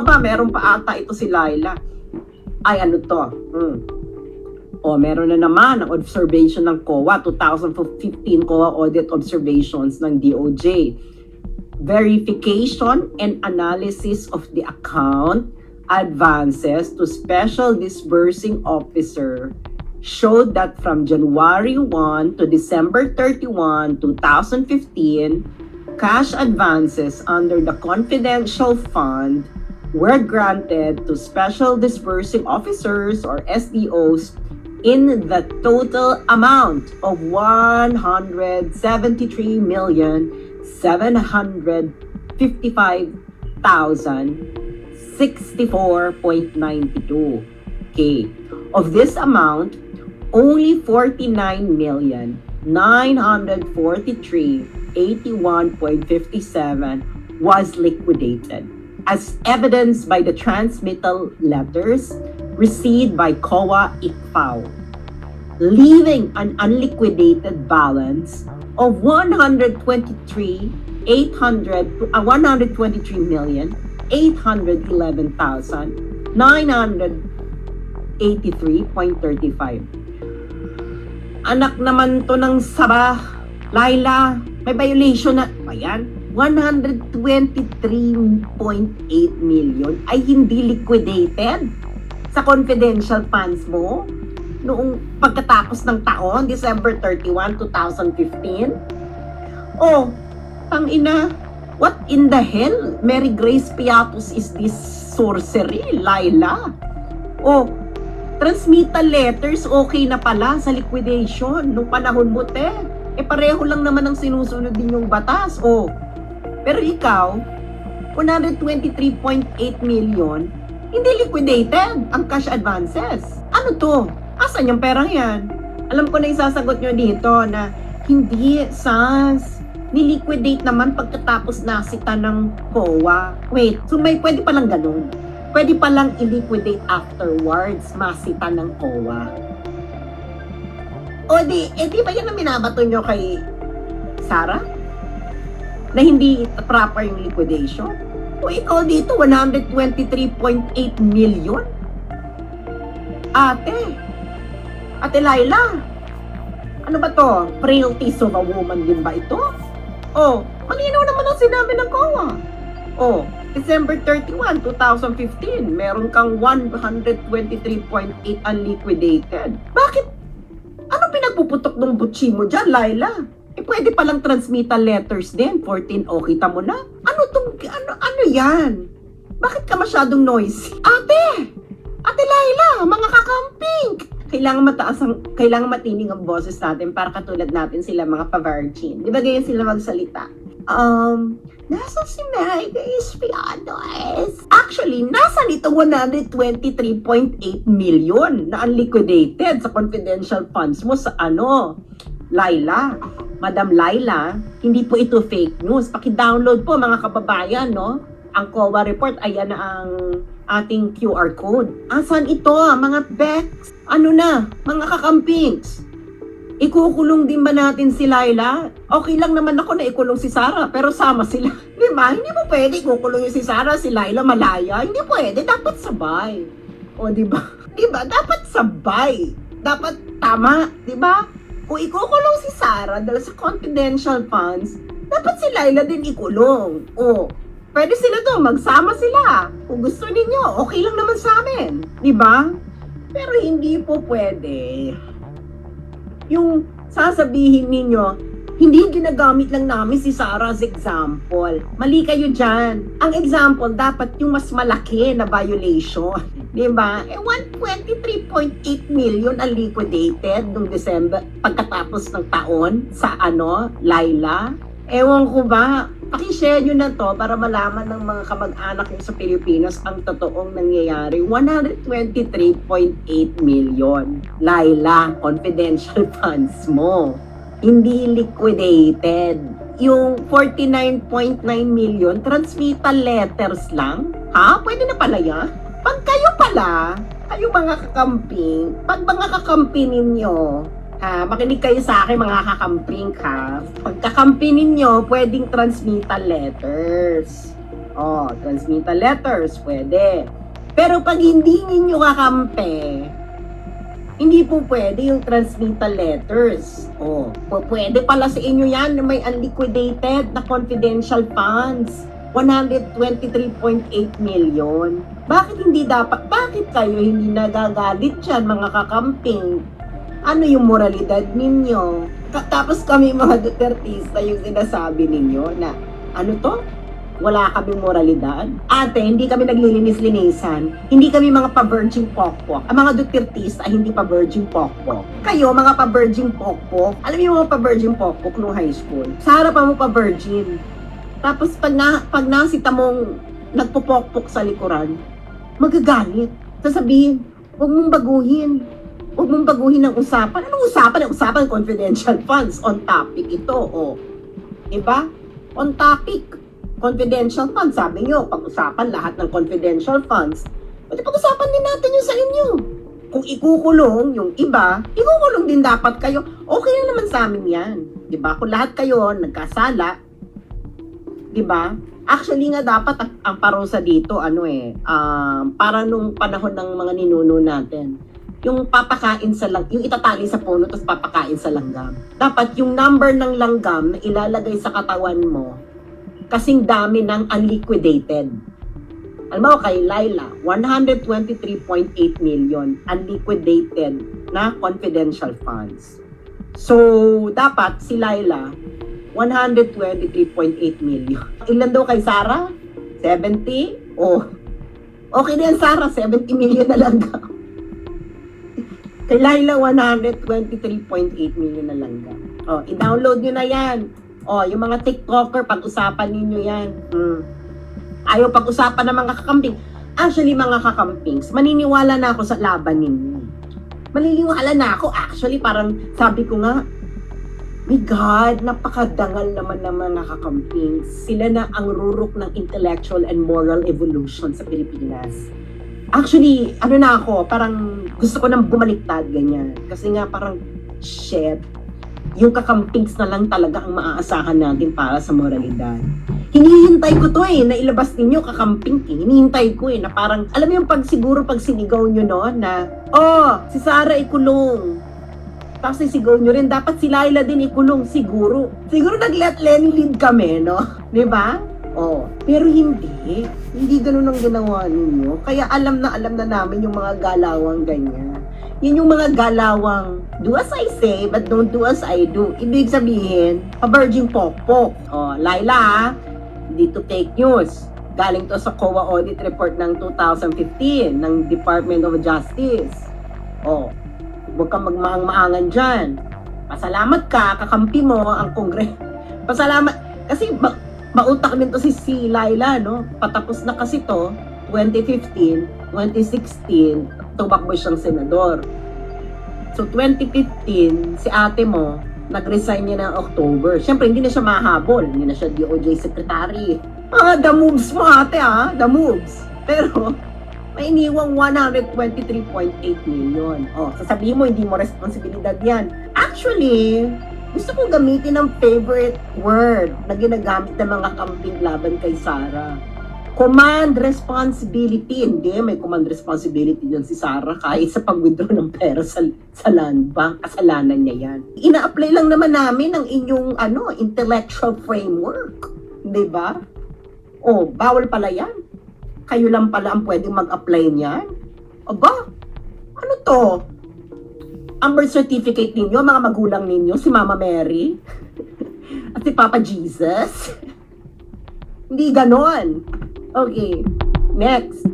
baba, meron pa ata ito si Laila. Ay, ano to? Meron na naman ang observation ng COA, 2015 COA audit observations ng DOJ. Verification and analysis of the account advances to Special Disbursing Officer showed that from January 1 to December 31, 2015, cash advances under the confidential fund were granted to Special Disbursing Officers or SDOs in the total amount of 173,755,064.92. Okay. Of this amount, only 49,943,81.57 was liquidated, as evidenced by the transmittal letters received by COA ICFAO, leaving an unliquidated balance of 123,811,983.35. Anak naman to ng saba, Laila, may violation na, ayan, 123.8 million ay hindi liquidated sa confidential funds mo noong pagkatapos ng taon, December 31, 2015. Tangina, what in the hell, Mary Grace Piatos, is this sorcery, Laila? Transmittal letters, okay na pala sa liquidation nung panahon mo, te. Pareho lang naman ang sinusunod din yung batas, Pero ikaw, 123.8 million, hindi liquidated ang cash advances. Ano to? Asan yung perang yan? Alam ko na isasagot nyo dito na hindi, SAS. Niliquidate naman pagkatapos nasita ng COA. Wait, so pwede palang ganun. Pwede palang i-liquidate afterwards, masita ng COA. Di ba yan ang minabato nyo kay Sarah? Na hindi proper yung liquidation? Ikaw dito, 123.8 million? Ate Laila, ano ba to? Frailties of a woman din ba ito? Malinaw naman ang sinabi ng COA. December 31, 2015, meron kang 123.8 unliquidated. Bakit? Anong pinagpuputok ng butchi mo dyan, Laila? Pwede palang transmittal letters din. 14, kita mo na? Ano yan? Bakit ka masyadong noisy? Ate Laila, mga kakamping! Kailangan matining ang boses natin para katulad natin sila mga pa-virgin. Di ba ganyan sila magsalita? Nasa si Mary Grace Piatos. Actually, nasa nito 123.8 million na unliquidated sa confidential funds mo sa Laila. Madam Laila, hindi po ito fake news. Paki-download po mga kababayan, no? Ang COA report, ayan na ang ating QR code. Asan ito, mga Bex? Mga kakampings? Ikukulong din ba natin si Laila? Okay lang naman ako na ikulong si Sarah, pero sama sila. Di ba? Hindi mo pwede ikukulong si Sarah, si Laila malaya. Hindi pwede, dapat sabay. Di ba? Di ba? Dapat sabay. Dapat tama, di ba? Kung ikukulong si Sarah dahil sa confidential funds, dapat si Laila din ikulong. Pwede sila magsama sila. Kung gusto ninyo, okay lang naman sa amin. Di ba? Pero hindi po pwede. Yung sasabihin ninyo, hindi ginagamit lang namin si Sarah as example. Mali kayo dyan. Ang example, dapat yung mas malaki na violation. Diba? 123.8 million ang liquidated noong December pagkatapos ng taon sa Laila. Ewan ko ba, pakishare nyo na to para malaman ng mga kamag-anak nyo sa Pilipinas ang totoong nangyayari. 123.8 million. Laila, confidential funds mo. Hindi liquidated. Yung 49.9 million, transmittal letters lang. Pwede na pala yan? Pag kayo pala, kayo mga kakamping, pag mga kakamping ninyo, makinig kayo sa akin mga kakamping, pag kakamping ninyo, pwedeng transmittal letters. Oh, transmittal letters, pwede. Pero pag hindi ninyo kakampi, hindi po pwede yung transmittal letters. Oh, pwede pala sa inyo yan na may unliquidated na confidential funds. 123.8 million. Bakit hindi dapat? Bakit kayo hindi nagagalit dyan, mga kakamping? Ano yung moralidad ninyo? Tapos kami mga Dutertista yung sinasabi ninyo na, ano to? Wala kaming moralidad. Ate, hindi kami naglilinis-linisan. Hindi kami mga pa-virgin pokpok. Ang mga Dutertista ay hindi pa-virgin pokpok. Kayo, mga pa-virgin pokpok. Alam niyo yung mga pa-virgin pokpok no high school? Sa harapan mo pa-virgin. Tapos pag nasita mong nagpupokpok sa likuran, magagalit. Sasabihin, huwag mong baguhin. Huwag mong baguhin ang usapan. Anong usapan? Ang usapan, confidential funds. On topic ito, oh. Diba? On topic. Confidential funds. Sabi nyo, pag-usapan lahat ng confidential funds. Pwede pag-usapan din natin yung sa inyo. Kung ikukulong yung iba, ikukulong din dapat kayo. Okay na naman sa amin yan. Diba? Kung lahat kayo nagkasala, diba? Actually nga dapat ang parusa dito, para nung panahon ng mga ninuno natin. Yung papakain sa yung itatali sa puno tapos papakain sa langgam. Dapat yung number ng langgam na ilalagay sa katawan mo kasing dami ng unliquidated. Alam mo kay Laila, 123.8 million unliquidated na confidential funds. So, dapat si Laila 123.8 million. Ilan daw kay Sarah? 70? Oh. Okay na yan, Sarah. 70 million na lang. Kay Laila, 123.8 million na lang. Oh, i-download nyo na yan. Oh, yung mga TikToker, pag-usapan ninyo yan. Ayaw pag-usapan ng mga kakamping. Actually, mga kakampings, maniniwala na ako sa laban ninyo. Maniniwala na ako. Actually, parang sabi ko nga, my God, napakadangal naman ng mga kakamping. Sila na ang rurok ng intellectual and moral evolution sa Pilipinas. Actually, na ako, parang gusto ko nang bumaliktad, ganyan. Kasi nga parang, shit, yung kakampings na lang talaga ang maaasahan natin para sa moralidad. Hinihintay ko to na ilabas ninyo kakamping. Hinihintay ko na parang, alam mo yung pag sinigaw nyo na, oh, si Sarah ikulong. Tapos sisigaw nyo rin, dapat si Laila din ikulong, siguro. Siguro nag-let Lenny lead kami, no? Diba? Oh, pero hindi. Hindi ganun ang ginawa ninyo. Kaya alam na namin yung mga galawang ganyan. Yun yung mga galawang, do as I say, but don't do as I do. Ibig sabihin, pa-virgin pokpok. Oh, Laila, dito fake news. Galing to sa COA audit report ng 2015 ng Department of Justice. Oh, huwag kang magmaang-maangan dyan. Pasalamat ka, kakampi mo ang kongres. Pasalamat, kasi mautak din to si Laila, no? Patapos na kasi to, 2015, 2016, tumakbo siyang senador. So, 2015, si ate mo, nag-resign niya ng October. Siyempre, hindi na siya mahabol. Hindi na siya DOJ secretary. The moves mo, ate, the moves. Pero, may iniwang 123.8 million. Oh, sasabihin mo, hindi mo responsibilidad yan. Actually, gusto kong gamitin ang favorite word na ginagamit ng mga kamping laban kay Sarah. Command responsibility. Hindi, may command responsibility dyan si Sarah kahit sa pag-withdraw ng pera sa land bank. Kasalanan niya yan. Ina-apply lang naman namin ang inyong intellectual framework. Di ba? Oh, bawal pala yan. Kayo lang pala ang pwedeng mag-apply niyan? Aba, ano to? Ang birth certificate ninyo, mga magulang ninyo, si Mama Mary at si Papa Jesus? Hindi ganon. Okay, next.